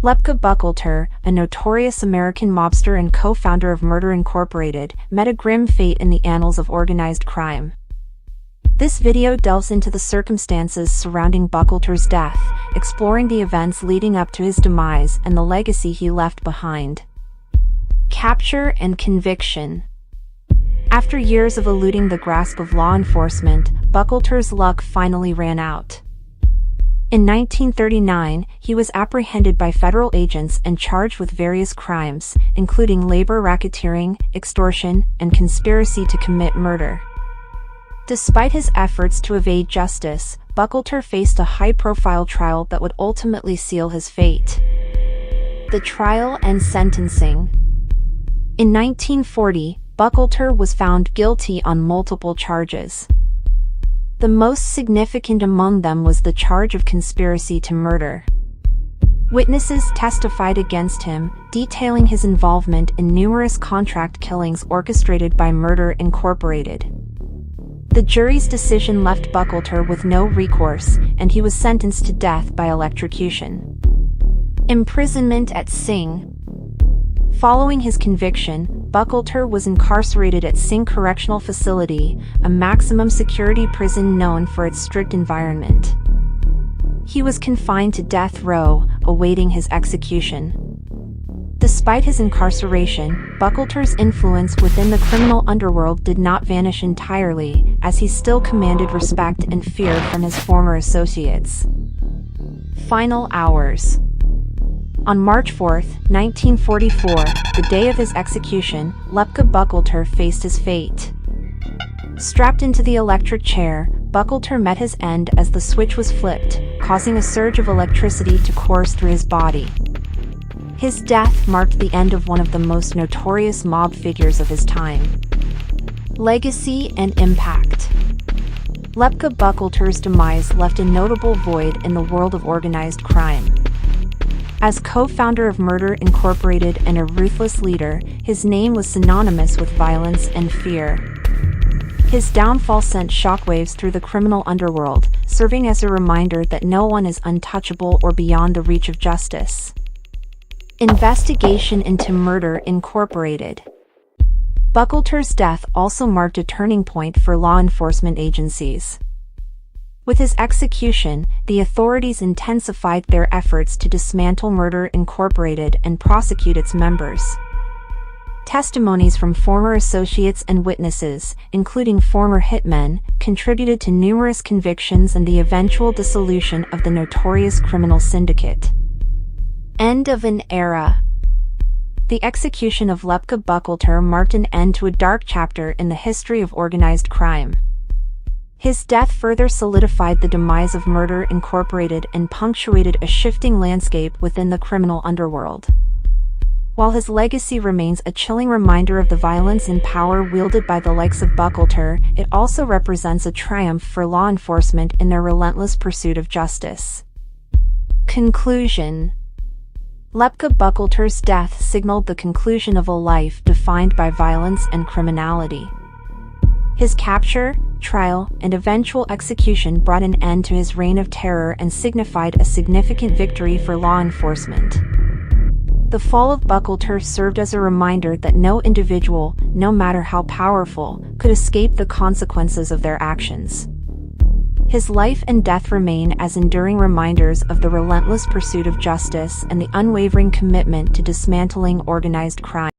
Lepke Buchalter, a notorious American mobster and co-founder of Murder Incorporated, met a grim fate in the annals of organized crime. This video delves into the circumstances surrounding Buchalter's death, exploring the events leading up to his demise and the legacy he left behind. Capture and conviction. After years of eluding the grasp of law enforcement, Buchalter's luck finally ran out. In 1939, he was apprehended by federal agents and charged with various crimes, including labor racketeering, extortion, and conspiracy to commit murder. Despite his efforts to evade justice, Buchalter faced a high-profile trial that would ultimately seal his fate. The trial and sentencing. In 1940, Buchalter was found guilty on multiple charges. The most significant among them was the charge of conspiracy to murder. Witnesses testified against him, detailing his involvement in numerous contract killings orchestrated by Murder Incorporated. The jury's decision left Buchalter with no recourse, and he was sentenced to death by electrocution. Imprisonment at Sing. Following his conviction, Buchalter was incarcerated at Sing Correctional Facility, a maximum security prison known for its strict environment. He was confined to death row, awaiting his execution. Despite his incarceration, Buchalter's influence within the criminal underworld did not vanish entirely, as he still commanded respect and fear from his former associates. Final hours. On March 4, 1944, the day of his execution, Lepke Buchalter faced his fate. Strapped into the electric chair, Buchalter met his end as the switch was flipped, causing a surge of electricity to course through his body. His death marked the end of one of the most notorious mob figures of his time. Legacy and impact. Lepke Buchalter's demise left a notable void in the world of organized crime. As co-founder of Murder Incorporated and a ruthless leader, his name was synonymous with violence and fear. His downfall sent shockwaves through the criminal underworld, serving as a reminder that no one is untouchable or beyond the reach of justice. Investigation into Murder Incorporated. Buchalter's death also marked a turning point for law enforcement agencies. With his execution, the authorities intensified their efforts to dismantle Murder Incorporated and prosecute its members. Testimonies from former associates and witnesses, including former hitmen, contributed to numerous convictions and the eventual dissolution of the notorious criminal syndicate. End of an era. The execution of Lepke Buchalter marked an end to a dark chapter in the history of organized crime. His death further solidified the demise of Murder Incorporated and punctuated a shifting landscape within the criminal underworld. While his legacy remains a chilling reminder of the violence and power wielded by the likes of Buchalter, it also represents a triumph for law enforcement in their relentless pursuit of justice. Conclusion. Lepke Buchalter's death signaled the conclusion of a life defined by violence and criminality. His capture, trial, and eventual execution brought an end to his reign of terror and signified a significant victory for law enforcement. The fall of Buchalter served as a reminder that no individual, no matter how powerful, could escape the consequences of their actions. His life and death remain as enduring reminders of the relentless pursuit of justice and the unwavering commitment to dismantling organized crime.